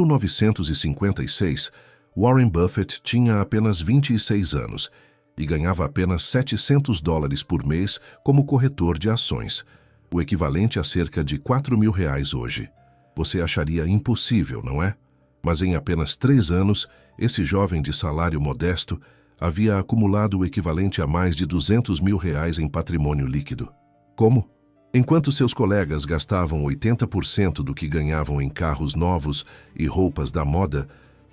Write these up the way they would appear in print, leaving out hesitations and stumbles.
1956, Warren Buffett tinha apenas 26 anos e ganhava apenas $700 por mês como corretor de ações, o equivalente a cerca de R$ 4.000 hoje. Você acharia impossível, não é? Mas em apenas 3 anos, esse jovem de salário modesto havia acumulado o equivalente a mais de R$ 200 mil em patrimônio líquido. Como? Enquanto seus colegas gastavam 80% do que ganhavam em carros novos e roupas da moda,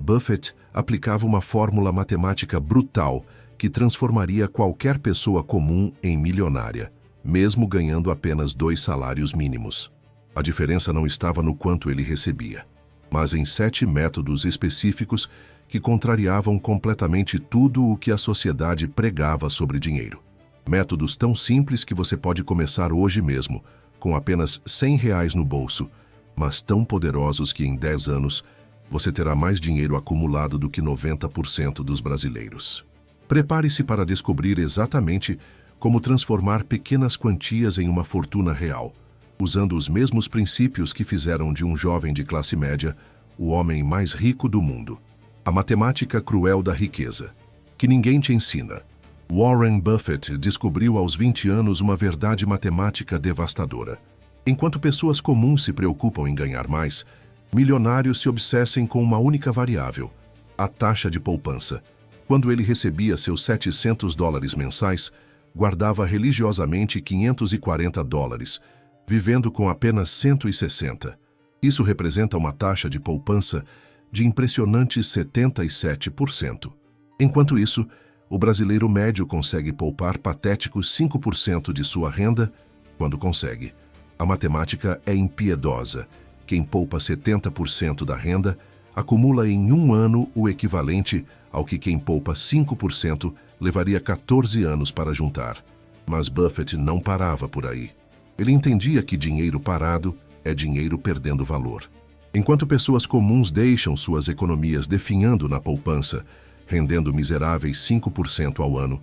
Buffett aplicava uma fórmula matemática brutal que transformaria qualquer pessoa comum em milionária, mesmo ganhando apenas 2 salários mínimos. A diferença não estava no quanto ele recebia, mas em 7 métodos específicos que contrariavam completamente tudo o que a sociedade pregava sobre dinheiro. Métodos tão simples que você pode começar hoje mesmo, com apenas R$ 100 no bolso, mas tão poderosos que em 10 anos você terá mais dinheiro acumulado do que 90% dos brasileiros. Prepare-se para descobrir exatamente como transformar pequenas quantias em uma fortuna real, usando os mesmos princípios que fizeram de um jovem de classe média o homem mais rico do mundo. A matemática cruel da riqueza, que ninguém te ensina. Warren Buffett descobriu aos 20 anos uma verdade matemática devastadora. Enquanto pessoas comuns se preocupam em ganhar mais, milionários se obsessem com uma única variável, a taxa de poupança. Quando ele recebia seus $700 mensais, guardava religiosamente $540, vivendo com apenas 160. Isso representa uma taxa de poupança de impressionantes 77%. Enquanto isso, o brasileiro médio consegue poupar patéticos 5% de sua renda quando consegue. A matemática é impiedosa. Quem poupa 70% da renda acumula em um ano o equivalente ao que quem poupa 5% levaria 14 anos para juntar. Mas Buffett não parava por aí. Ele entendia que dinheiro parado é dinheiro perdendo valor. Enquanto pessoas comuns deixam suas economias definhando na poupança, rendendo miseráveis 5% ao ano,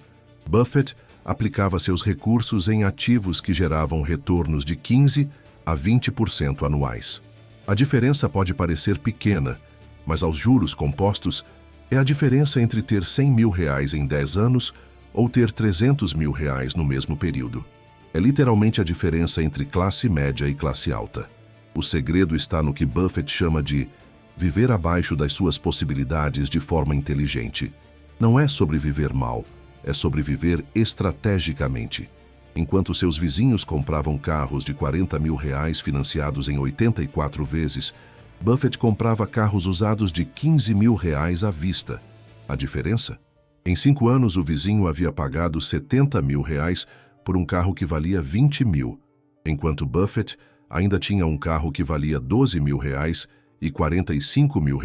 Buffett aplicava seus recursos em ativos que geravam retornos de 15% a 20% anuais. A diferença pode parecer pequena, mas aos juros compostos, é a diferença entre ter R$ 100 mil em 10 anos ou ter R$ 300 mil no mesmo período. É literalmente a diferença entre classe média e classe alta. O segredo está no que Buffett chama de viver abaixo das suas possibilidades de forma inteligente. Não é sobre viver mal, é sobre viver estrategicamente. Enquanto seus vizinhos compravam carros de R$ 40 mil financiados em 84 vezes, Buffett comprava carros usados de R$ 15 mil à vista. A diferença? Em 5 anos, o vizinho havia pagado R$ 70 mil por um carro que valia 20 mil, enquanto Buffett ainda tinha um carro que valia 12 mil e 45 mil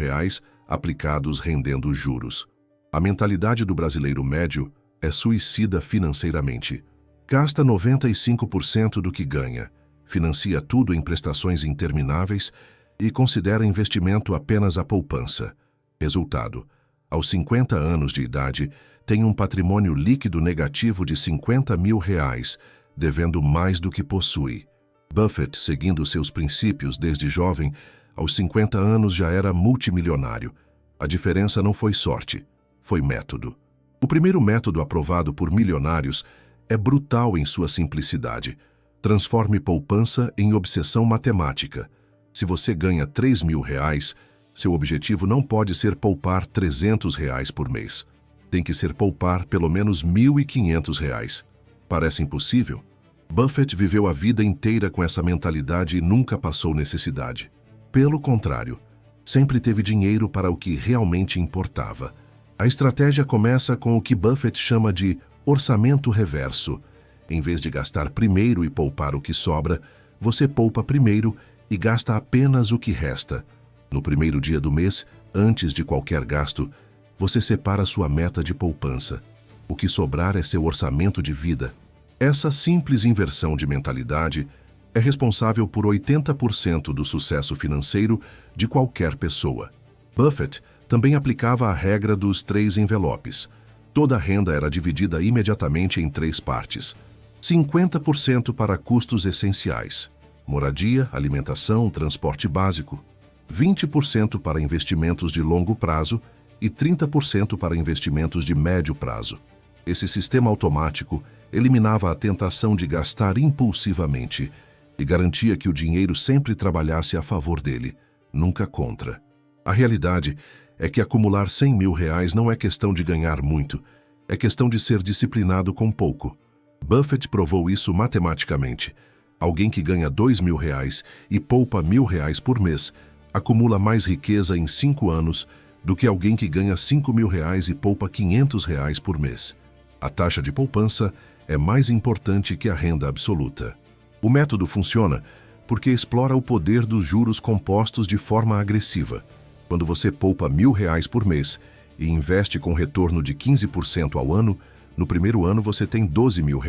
aplicados rendendo juros. A mentalidade do brasileiro médio é suicida financeiramente. Gasta 95% do que ganha, financia tudo em prestações intermináveis e considera investimento apenas a poupança. Resultado: aos 50 anos de idade, tem um patrimônio líquido negativo de R$ 50 mil, devendo mais do que possui. Buffett, seguindo seus princípios desde jovem, aos 50 anos já era multimilionário. A diferença não foi sorte, foi método. O primeiro método aprovado por milionários é brutal em sua simplicidade. Transforme poupança em obsessão matemática. Se você ganha R$ 3 mil, seu objetivo não pode ser poupar R$ 300 por mês. Tem que ser poupar pelo menos R$ 1.500. Parece impossível? Buffett viveu a vida inteira com essa mentalidade e nunca passou necessidade. Pelo contrário, sempre teve dinheiro para o que realmente importava. A estratégia começa com o que Buffett chama de orçamento reverso. Em vez de gastar primeiro e poupar o que sobra, você poupa primeiro e gasta apenas o que resta. No primeiro dia do mês, antes de qualquer gasto, você separa sua meta de poupança. O que sobrar é seu orçamento de vida. Essa simples inversão de mentalidade é responsável por 80% do sucesso financeiro de qualquer pessoa. Buffett também aplicava a regra dos 3 envelopes. Toda a renda era dividida imediatamente em 3 partes. 50% para custos essenciais: moradia, alimentação, transporte básico. 20% para investimentos de longo prazo e 30% para investimentos de médio prazo. Esse sistema automático eliminava a tentação de gastar impulsivamente e garantia que o dinheiro sempre trabalhasse a favor dele, nunca contra. A realidade é que acumular R$100 mil não é questão de ganhar muito, é questão de ser disciplinado com pouco. Buffett provou isso matematicamente. Alguém que ganha R$2 mil e poupa R$1.000 por mês acumula mais riqueza em 5 anos do que alguém que ganha R$5 mil e poupa R$500 por mês. A taxa de poupança é mais importante que a renda absoluta. O método funciona porque explora o poder dos juros compostos de forma agressiva. Quando você poupa R$1.000 por mês e investe com retorno de 15% ao ano, no primeiro ano você tem R$12 mil.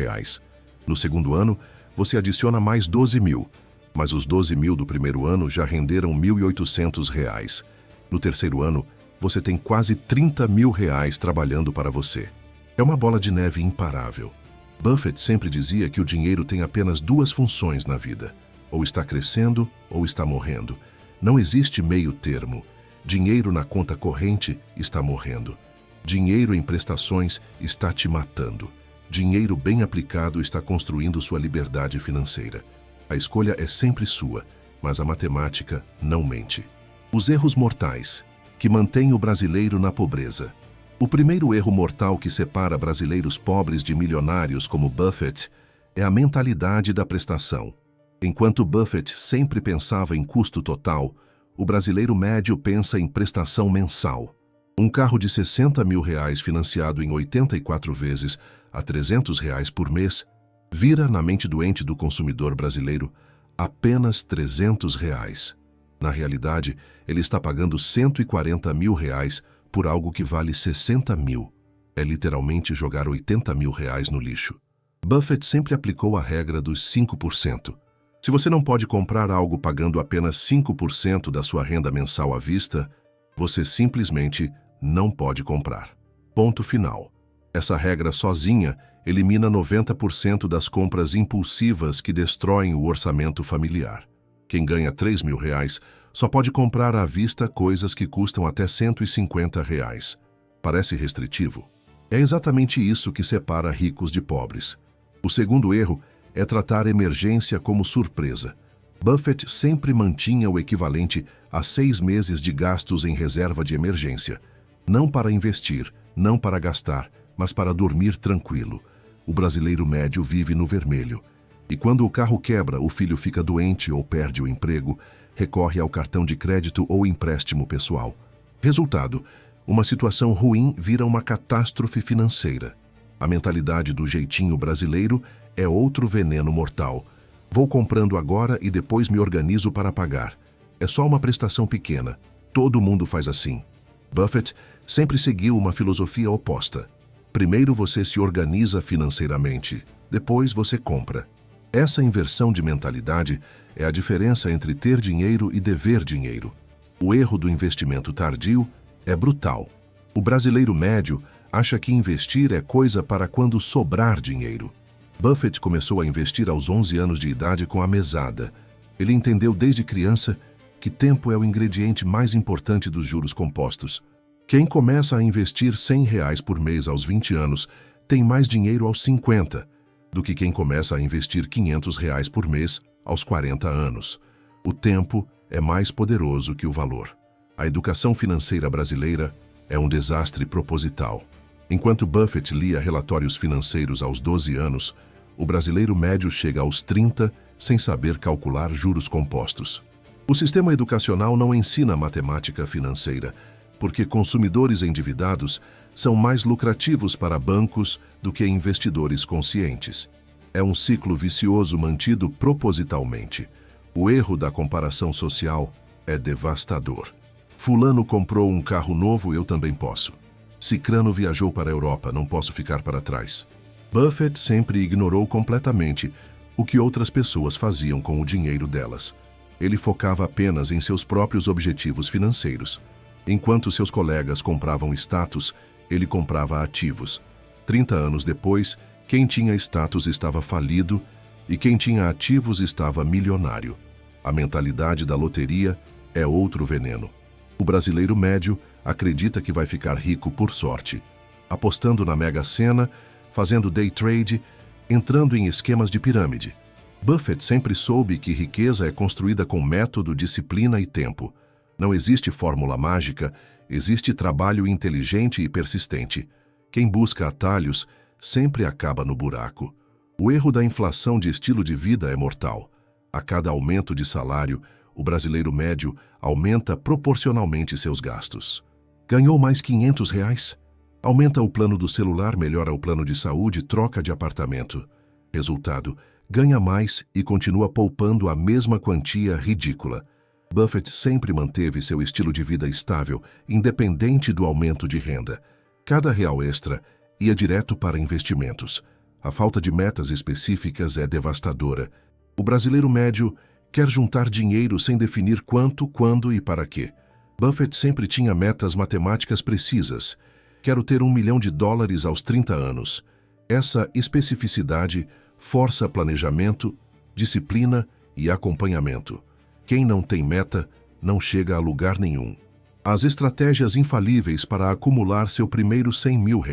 No segundo ano, você adiciona mais R$12 mil, mas os R$12 mil do primeiro ano já renderam R$1.800. No terceiro ano, você tem quase R$30 mil trabalhando para você. É uma bola de neve imparável. Buffett sempre dizia que o dinheiro tem apenas 2 funções na vida: ou está crescendo ou está morrendo. Não existe meio termo. Dinheiro na conta corrente está morrendo. Dinheiro em prestações está te matando. Dinheiro bem aplicado está construindo sua liberdade financeira. A escolha é sempre sua, mas a matemática não mente. Os erros mortais que mantêm o brasileiro na pobreza. O primeiro erro mortal que separa brasileiros pobres de milionários como Buffett é a mentalidade da prestação. Enquanto Buffett sempre pensava em custo total, o brasileiro médio pensa em prestação mensal. Um carro de R$60 mil financiado em 84 vezes a R$300 por mês vira, na mente doente do consumidor brasileiro, apenas R$300. Na realidade, ele está pagando R$140 mil por algo que vale 60 mil. É literalmente jogar 80 mil no lixo. Buffett sempre aplicou a regra dos 5%. Se você não pode comprar algo pagando apenas 5% da sua renda mensal à vista, você simplesmente não pode comprar. Ponto final. Essa regra sozinha elimina 90% das compras impulsivas que destroem o orçamento familiar. Quem ganha R$3 mil só pode comprar à vista coisas que custam até R$150. Parece restritivo? É exatamente isso que separa ricos de pobres. O segundo erro é tratar emergência como surpresa. Buffett sempre mantinha o equivalente a 6 meses de gastos em reserva de emergência. Não para investir, não para gastar, mas para dormir tranquilo. O brasileiro médio vive no vermelho. E quando o carro quebra, o filho fica doente ou perde o emprego, recorre ao cartão de crédito ou empréstimo pessoal. Resultado: uma situação ruim vira uma catástrofe financeira. A mentalidade do jeitinho brasileiro é outro veneno mortal. Vou comprando agora e depois me organizo para pagar. É só uma prestação pequena. Todo mundo faz assim. Buffett sempre seguiu uma filosofia oposta. Primeiro você se organiza financeiramente, depois você compra. Essa inversão de mentalidade é a diferença entre ter dinheiro e dever dinheiro. O erro do investimento tardio é brutal. O brasileiro médio acha que investir é coisa para quando sobrar dinheiro. Buffett começou a investir aos 11 anos de idade com a mesada. Ele entendeu desde criança que tempo é o ingrediente mais importante dos juros compostos. Quem começa a investir R$100 por mês aos 20 anos tem mais dinheiro aos 50 do que quem começa a investir R$500 por mês aos 40 anos. O tempo é mais poderoso que o valor. A educação financeira brasileira é um desastre proposital. Enquanto Buffett lia relatórios financeiros aos 12 anos, o brasileiro médio chega aos 30 sem saber calcular juros compostos. O sistema educacional não ensina matemática financeira, porque consumidores endividados são mais lucrativos para bancos do que investidores conscientes. É um ciclo vicioso mantido propositalmente. O erro da comparação social é devastador. Fulano comprou um carro novo, eu também posso. Cicrano viajou para a Europa, não posso ficar para trás. Buffett sempre ignorou completamente o que outras pessoas faziam com o dinheiro delas. Ele focava apenas em seus próprios objetivos financeiros. Enquanto seus colegas compravam status, ele comprava ativos. 30 anos depois, quem tinha status estava falido e quem tinha ativos estava milionário. A mentalidade da loteria é outro veneno. O brasileiro médio acredita que vai ficar rico por sorte, apostando na Mega Sena, fazendo day trade, entrando em esquemas de pirâmide. Buffett sempre soube que riqueza é construída com método, disciplina e tempo. Não existe fórmula mágica, existe trabalho inteligente e persistente. Quem busca atalhos sempre acaba no buraco. O erro da inflação de estilo de vida é mortal. A cada aumento de salário, o brasileiro médio aumenta proporcionalmente seus gastos. Ganhou mais R$ 500? Aumenta o plano do celular, melhora o plano de saúde, troca de apartamento. Resultado, ganha mais e continua poupando a mesma quantia ridícula. Buffett sempre manteve seu estilo de vida estável, independente do aumento de renda. Cada real extra ia direto para investimentos. A falta de metas específicas é devastadora. O brasileiro médio quer juntar dinheiro sem definir quanto, quando e para quê. Buffett sempre tinha metas matemáticas precisas. Quero ter $1 milhão aos 30 anos. Essa especificidade força planejamento, disciplina e acompanhamento. Quem não tem meta não chega a lugar nenhum. As estratégias infalíveis para acumular seu primeiro R$ 100 mil.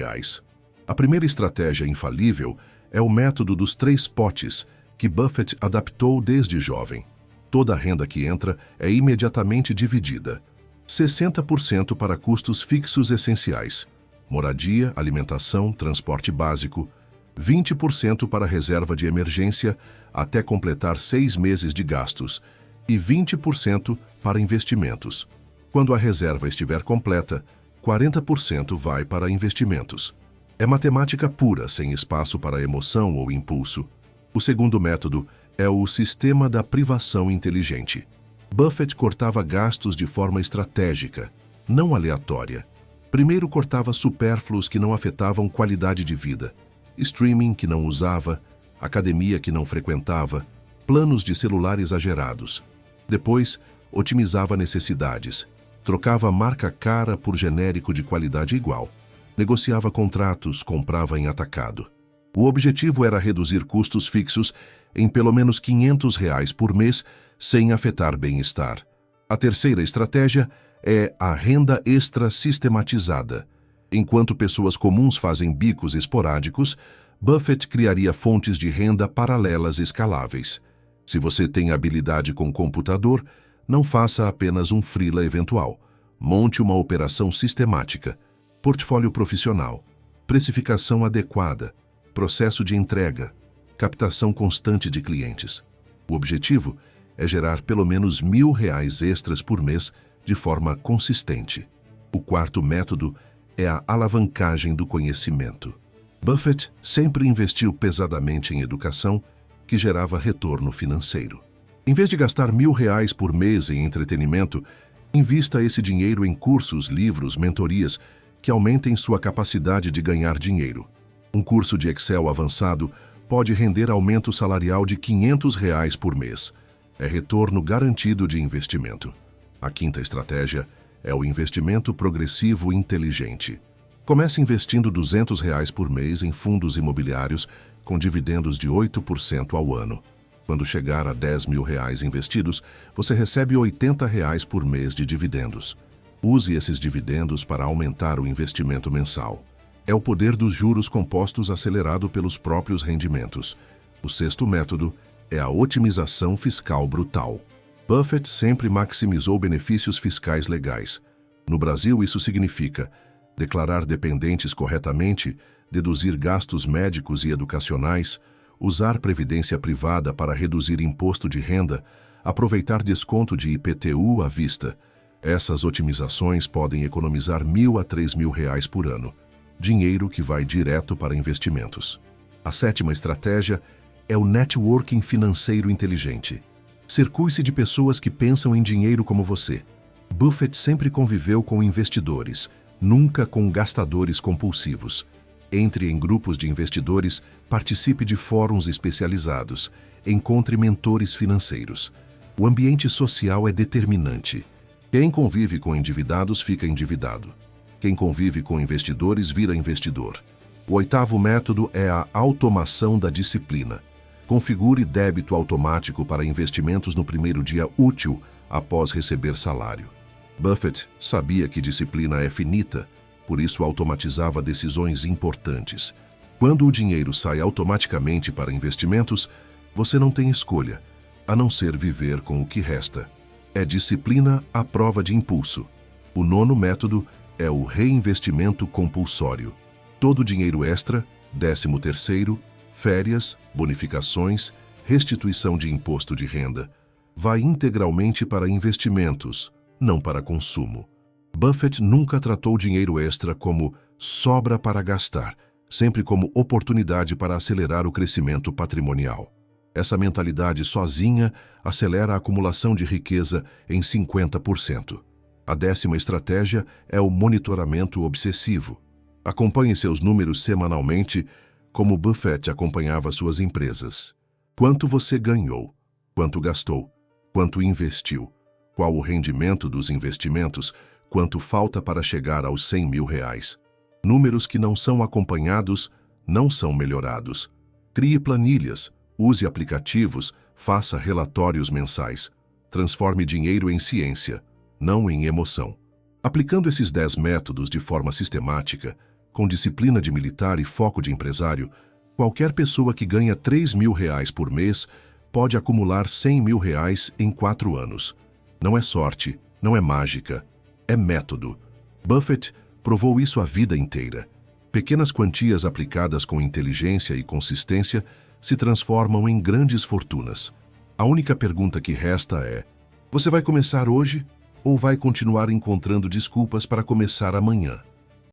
A primeira estratégia infalível é o método dos 3 potes, que Buffett adaptou desde jovem. Toda a renda que entra é imediatamente dividida. 60% para custos fixos essenciais, moradia, alimentação, transporte básico, 20% para reserva de emergência até completar 6 meses de gastos e 20% para investimentos. Quando a reserva estiver completa, 40% vai para investimentos. É matemática pura, sem espaço para emoção ou impulso. O segundo método é o sistema da privação inteligente. Buffett cortava gastos de forma estratégica, não aleatória. Primeiro cortava supérfluos que não afetavam qualidade de vida, streaming que não usava, academia que não frequentava, planos de celular exagerados. Depois, otimizava necessidades, trocava marca cara por genérico de qualidade igual, negociava contratos, comprava em atacado. O objetivo era reduzir custos fixos em pelo menos R$ 500 por mês, sem afetar bem-estar. A terceira estratégia é a renda extra sistematizada. Enquanto pessoas comuns fazem bicos esporádicos, Buffett criaria fontes de renda paralelas escaláveis. Se você tem habilidade com computador, não faça apenas um freela eventual. Monte uma operação sistemática, portfólio profissional, precificação adequada, processo de entrega, captação constante de clientes. O objetivo é gerar pelo menos R$ 1.000 extras por mês de forma consistente. O quarto método é a alavancagem do conhecimento. Buffett sempre investiu pesadamente em educação, que gerava retorno financeiro. Em vez de gastar R$ 1.000 por mês em entretenimento, invista esse dinheiro em cursos, livros, mentorias que aumentem sua capacidade de ganhar dinheiro. Um curso de Excel avançado pode render aumento salarial de R$ 500 por mês. É retorno garantido de investimento. A quinta estratégia é o investimento progressivo inteligente. Comece investindo R$ 200 por mês em fundos imobiliários com dividendos de 8% ao ano. Quando chegar a R$ 10 mil investidos, você recebe R$ 80 por mês de dividendos. Use esses dividendos para aumentar o investimento mensal. É o poder dos juros compostos acelerado pelos próprios rendimentos. O sexto método é a otimização fiscal brutal. Buffett sempre maximizou benefícios fiscais legais. No Brasil, isso significa declarar dependentes corretamente, deduzir gastos médicos e educacionais, usar previdência privada para reduzir imposto de renda, aproveitar desconto de IPTU à vista. Essas otimizações podem economizar R$ 1.000 a R$ 3.000 por ano, dinheiro que vai direto para investimentos. A sétima estratégia é o networking financeiro inteligente. Circule-se de pessoas que pensam em dinheiro como você. Buffett sempre conviveu com investidores, nunca com gastadores compulsivos. Entre em grupos de investidores, participe de fóruns especializados, encontre mentores financeiros. O ambiente social é determinante. Quem convive com endividados fica endividado. Quem convive com investidores vira investidor. O oitavo método é a automação da disciplina. Configure débito automático para investimentos no primeiro dia útil após receber salário. Buffett sabia que disciplina é finita, por isso automatizava decisões importantes. Quando o dinheiro sai automaticamente para investimentos, você não tem escolha, a não ser viver com o que resta. É disciplina à prova de impulso. O nono método é o reinvestimento compulsório. Todo dinheiro extra, 13º, férias, bonificações, restituição de imposto de renda, vai integralmente para investimentos, não para consumo. Buffett nunca tratou o dinheiro extra como sobra para gastar, sempre como oportunidade para acelerar o crescimento patrimonial. Essa mentalidade sozinha acelera a acumulação de riqueza em 50%. A 10ª estratégia é o monitoramento obsessivo. Acompanhe seus números semanalmente, como Buffett acompanhava suas empresas. Quanto você ganhou? Quanto gastou? Quanto investiu? Qual o rendimento dos investimentos? Quanto falta para chegar aos 100 mil reais? Números que não são acompanhados não são melhorados. Crie planilhas, use aplicativos, faça relatórios mensais. Transforme dinheiro em ciência, não em emoção. Aplicando esses 10 métodos de forma sistemática, com disciplina de militar e foco de empresário, qualquer pessoa que ganha 3 mil reais por mês pode acumular 100 mil reais em 4 anos. Não é sorte, não é mágica, é método. Buffett provou isso a vida inteira. Pequenas quantias aplicadas com inteligência e consistência se transformam em grandes fortunas. A única pergunta que resta é: você vai começar hoje ou vai continuar encontrando desculpas para começar amanhã?